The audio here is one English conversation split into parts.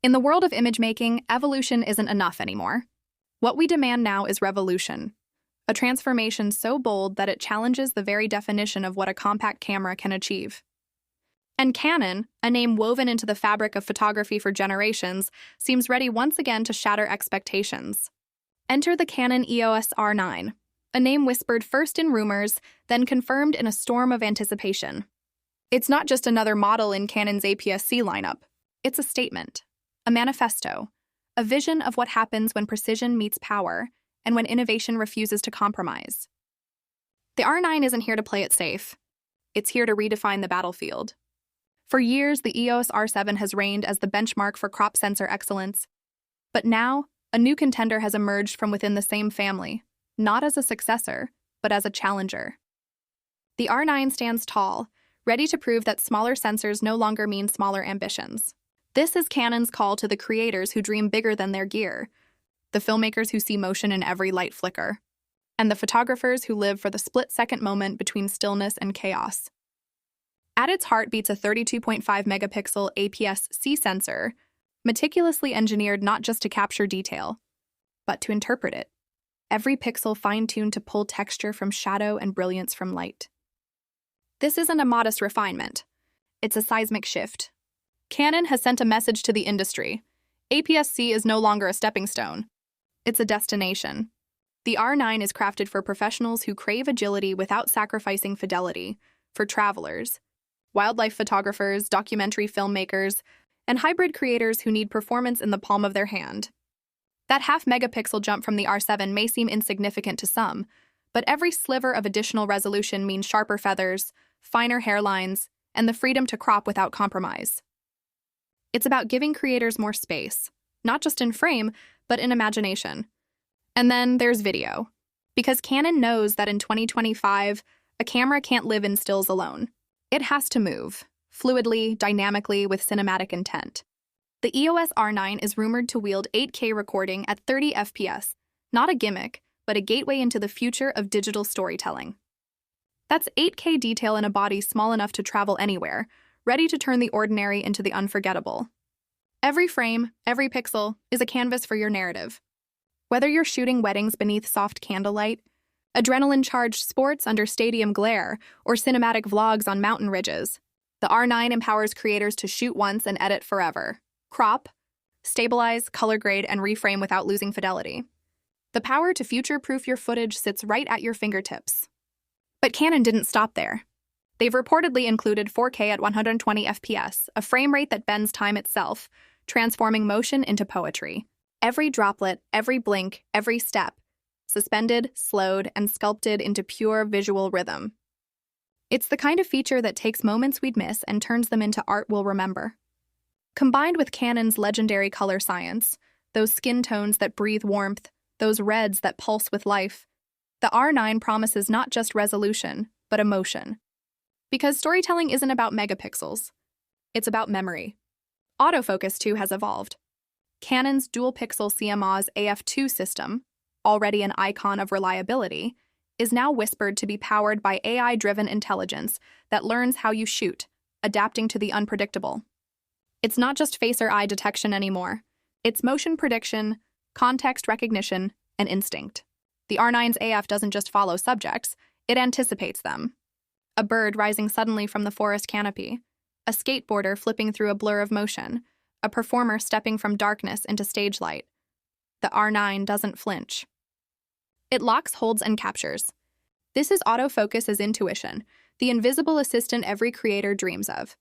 In the world of image making, evolution isn't enough anymore. What we demand now is revolution, a transformation so bold that it challenges the very definition of what a compact camera can achieve. And Canon, a name woven into the fabric of photography for generations, seems ready once again to shatter expectations. Enter the Canon EOS R9, a name whispered first in rumors, then confirmed in a storm of anticipation. It's not just another model in Canon's APS-C lineup. It's a statement, a manifesto, a vision of what happens when precision meets power and when innovation refuses to compromise. The R9 isn't here to play it safe. It's here to redefine the battlefield. For years, the EOS R7 has reigned as the benchmark for crop sensor excellence. But now, a new contender has emerged from within the same family, not as a successor, but as a challenger. The R9 stands tall, ready to prove that smaller sensors no longer mean smaller ambitions. This is Canon's call to the creators who dream bigger than their gear, the filmmakers who see motion in every light flicker, and the photographers who live for the split-second moment between stillness and chaos. At its heart beats a 32.5-megapixel APS-C sensor, meticulously engineered not just to capture detail, but to interpret it. Every pixel fine-tuned to pull texture from shadow and brilliance from light. This isn't a modest refinement. It's a seismic shift. Canon has sent a message to the industry. APS-C is no longer a stepping stone. It's a destination. The R9 is crafted for professionals who crave agility without sacrificing fidelity, for travelers, wildlife photographers, documentary filmmakers, and hybrid creators who need performance in the palm of their hand. That half-megapixel jump from the R7 may seem insignificant to some, but every sliver of additional resolution means sharper feathers, finer hairlines, and the freedom to crop without compromise. It's about giving creators more space, not just in frame, but in imagination. And then there's video. Because Canon knows that in 2025, a camera can't live in stills alone. It has to move, fluidly, dynamically, with cinematic intent. The EOS R9 is rumored to wield 8K recording at 30 FPS, not a gimmick, but a gateway into the future of digital storytelling. That's 8K detail in a body small enough to travel anywhere, ready to turn the ordinary into the unforgettable. Every frame, every pixel, is a canvas for your narrative. Whether you're shooting weddings beneath soft candlelight, adrenaline-charged sports under stadium glare, or cinematic vlogs on mountain ridges, the R9 empowers creators to shoot once and edit forever. Crop, stabilize, color grade, and reframe without losing fidelity. The power to future-proof your footage sits right at your fingertips. But Canon didn't stop there. They've reportedly included 4K at 120 FPS, a frame rate that bends time itself, transforming motion into poetry. Every droplet, every blink, every step, suspended, slowed, and sculpted into pure visual rhythm. It's the kind of feature that takes moments we'd miss and turns them into art we'll remember. Combined with Canon's legendary color science, those skin tones that breathe warmth, those reds that pulse with life, the R9 promises not just resolution, but emotion. Because storytelling isn't about megapixels. It's about memory. Autofocus, too, has evolved. Canon's dual-pixel CMOS AF2 system, already an icon of reliability, is now whispered to be powered by AI-driven intelligence that learns how you shoot, adapting to the unpredictable. It's not just face or eye detection anymore. It's motion prediction, context recognition, and instinct. The R9's AF doesn't just follow subjects, it anticipates them. A bird rising suddenly from the forest canopy, a skateboarder flipping through a blur of motion, a performer stepping from darkness into stage light. The R9 doesn't flinch. It locks, holds, and captures. This is autofocus as intuition, the invisible assistant every creator dreams of.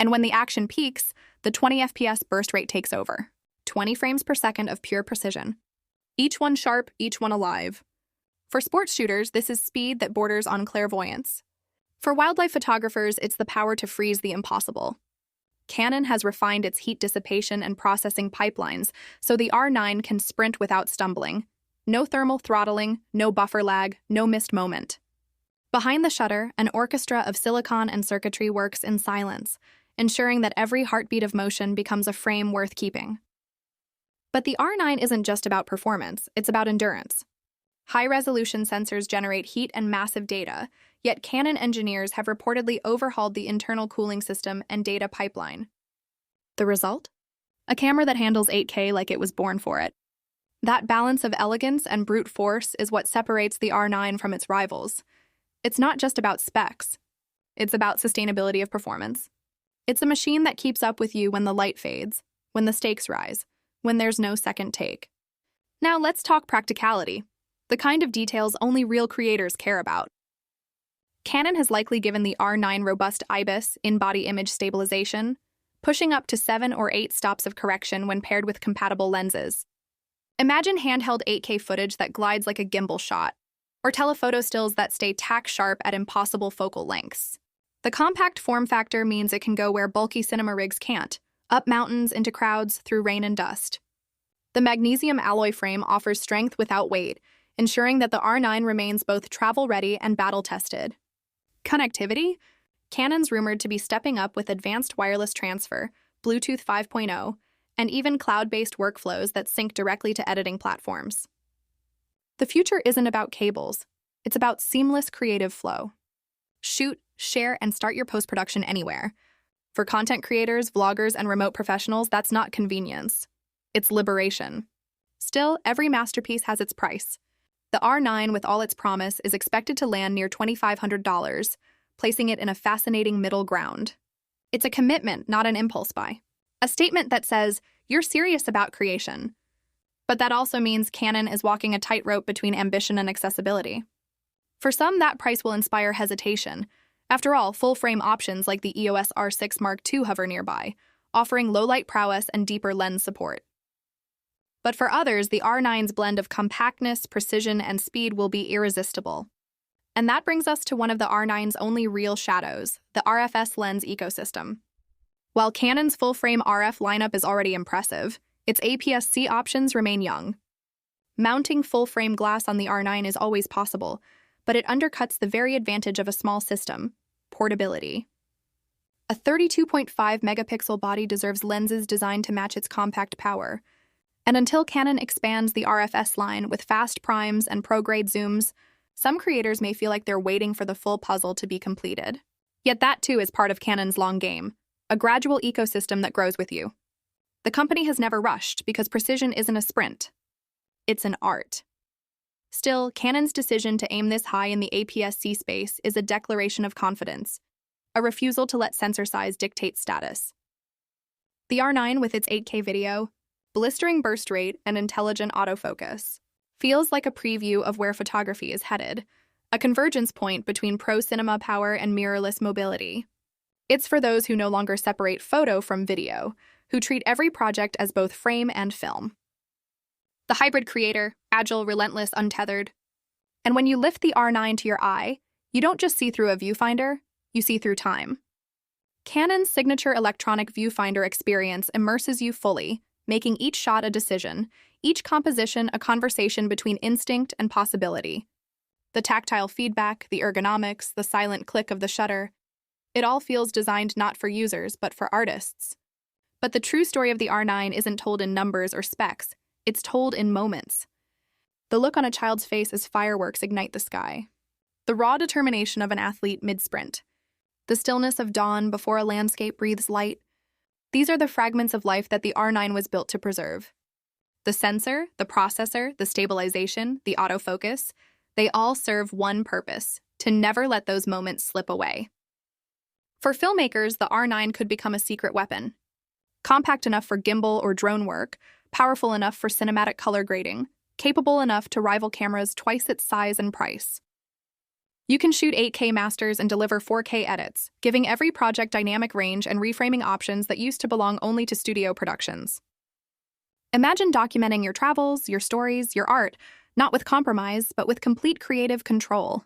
And when the action peaks, the 20 FPS burst rate takes over. 20 frames per second of pure precision. Each one sharp, each one alive. For sports shooters, this is speed that borders on clairvoyance. For wildlife photographers, it's the power to freeze the impossible. Canon has refined its heat dissipation and processing pipelines, so the R9 can sprint without stumbling. No thermal throttling, no buffer lag, no missed moment. Behind the shutter, an orchestra of silicon and circuitry works in silence, ensuring that every heartbeat of motion becomes a frame worth keeping. But the R9 isn't just about performance, it's about endurance. High-resolution sensors generate heat and massive data, yet Canon engineers have reportedly overhauled the internal cooling system and data pipeline. The result? a camera that handles 8K like it was born for it. That balance of elegance and brute force is what separates the R9 from its rivals. It's not just about specs. It's about sustainability of performance. It's a machine that keeps up with you when the light fades, when the stakes rise, when there's no second take. Now let's talk practicality, the kind of details only real creators care about. Canon has likely given the R9 robust IBIS, in-body image stabilization, pushing up to 7 or 8 stops of correction when paired with compatible lenses. Imagine handheld 8K footage that glides like a gimbal shot, or telephoto stills that stay tack-sharp at impossible focal lengths. The compact form factor means it can go where bulky cinema rigs can't, up mountains, into crowds, through rain and dust. The magnesium alloy frame offers strength without weight, ensuring that the R9 remains both travel-ready and battle-tested. Connectivity? Canon's rumored to be stepping up with advanced wireless transfer, Bluetooth 5.0, and even cloud-based workflows that sync directly to editing platforms. The future isn't about cables. It's about seamless creative flow. Shoot, share, and start your post-production anywhere. For content creators, vloggers, and remote professionals, that's not convenience. It's liberation. Still, every masterpiece has its price. The R9, with all its promise, is expected to land near $2,500, placing it in a fascinating middle ground. It's a commitment, not an impulse buy. A statement that says, you're serious about creation. But that also means Canon is walking a tightrope between ambition and accessibility. For some, that price will inspire hesitation. After all, full-frame options like the EOS R6 Mark II hover nearby, offering low-light prowess and deeper lens support. But for others, the R9's blend of compactness, precision, and speed will be irresistible. And that brings us to one of the R9's only real shadows, the RFS lens ecosystem. While Canon's full-frame RF lineup is already impressive, its APS-C options remain young. Mounting full-frame glass on the R9 is always possible, but it undercuts the very advantage of a small system: portability. A 32.5-megapixel body deserves lenses designed to match its compact power. And until Canon expands the RFS line with fast primes and pro-grade zooms, some creators may feel like they're waiting for the full puzzle to be completed. Yet that, too, is part of Canon's long game, a gradual ecosystem that grows with you. The company has never rushed because precision isn't a sprint. It's an art. Still, Canon's decision to aim this high in the APS-C space is a declaration of confidence, a refusal to let sensor size dictate status. The R9, with its 8K video, blistering burst rate, and intelligent autofocus, feels like a preview of where photography is headed, a convergence point between pro-cinema power and mirrorless mobility. It's for those who no longer separate photo from video, who treat every project as both frame and film. The hybrid creator, agile, relentless, untethered. And when you lift the R9 to your eye, you don't just see through a viewfinder, you see through time. Canon's signature electronic viewfinder experience immerses you fully, making each shot a decision, each composition a conversation between instinct and possibility. The tactile feedback, the ergonomics, the silent click of the shutter, it all feels designed not for users, but for artists. But the true story of the R9 isn't told in numbers or specs, it's told in moments. The look on a child's face as fireworks ignite the sky. The raw determination of an athlete mid-sprint. The stillness of dawn before a landscape breathes light. These are the fragments of life that the R9 was built to preserve. The sensor, the processor, the stabilization, the autofocus, they all serve one purpose: to never let those moments slip away. For filmmakers, the R9 could become a secret weapon. Compact enough for gimbal or drone work, powerful enough for cinematic color grading, capable enough to rival cameras twice its size and price. You can shoot 8K masters and deliver 4K edits, giving every project dynamic range and reframing options that used to belong only to studio productions. Imagine documenting your travels, your stories, your art, not with compromise, but with complete creative control.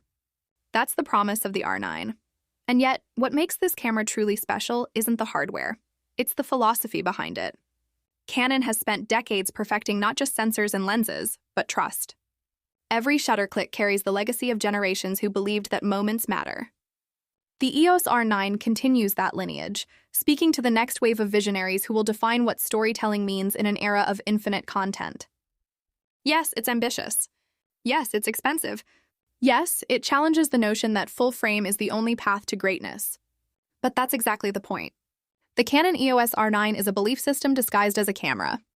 That's the promise of the R9. And yet, what makes this camera truly special isn't the hardware. It's the philosophy behind it. Canon has spent decades perfecting not just sensors and lenses, but trust. Every shutter click carries the legacy of generations who believed that moments matter. The EOS R9 continues that lineage, speaking to the next wave of visionaries who will define what storytelling means in an era of infinite content. Yes, it's ambitious. Yes, it's expensive. Yes, it challenges the notion that full frame is the only path to greatness. But that's exactly the point. The Canon EOS R9 is a belief system disguised as a camera.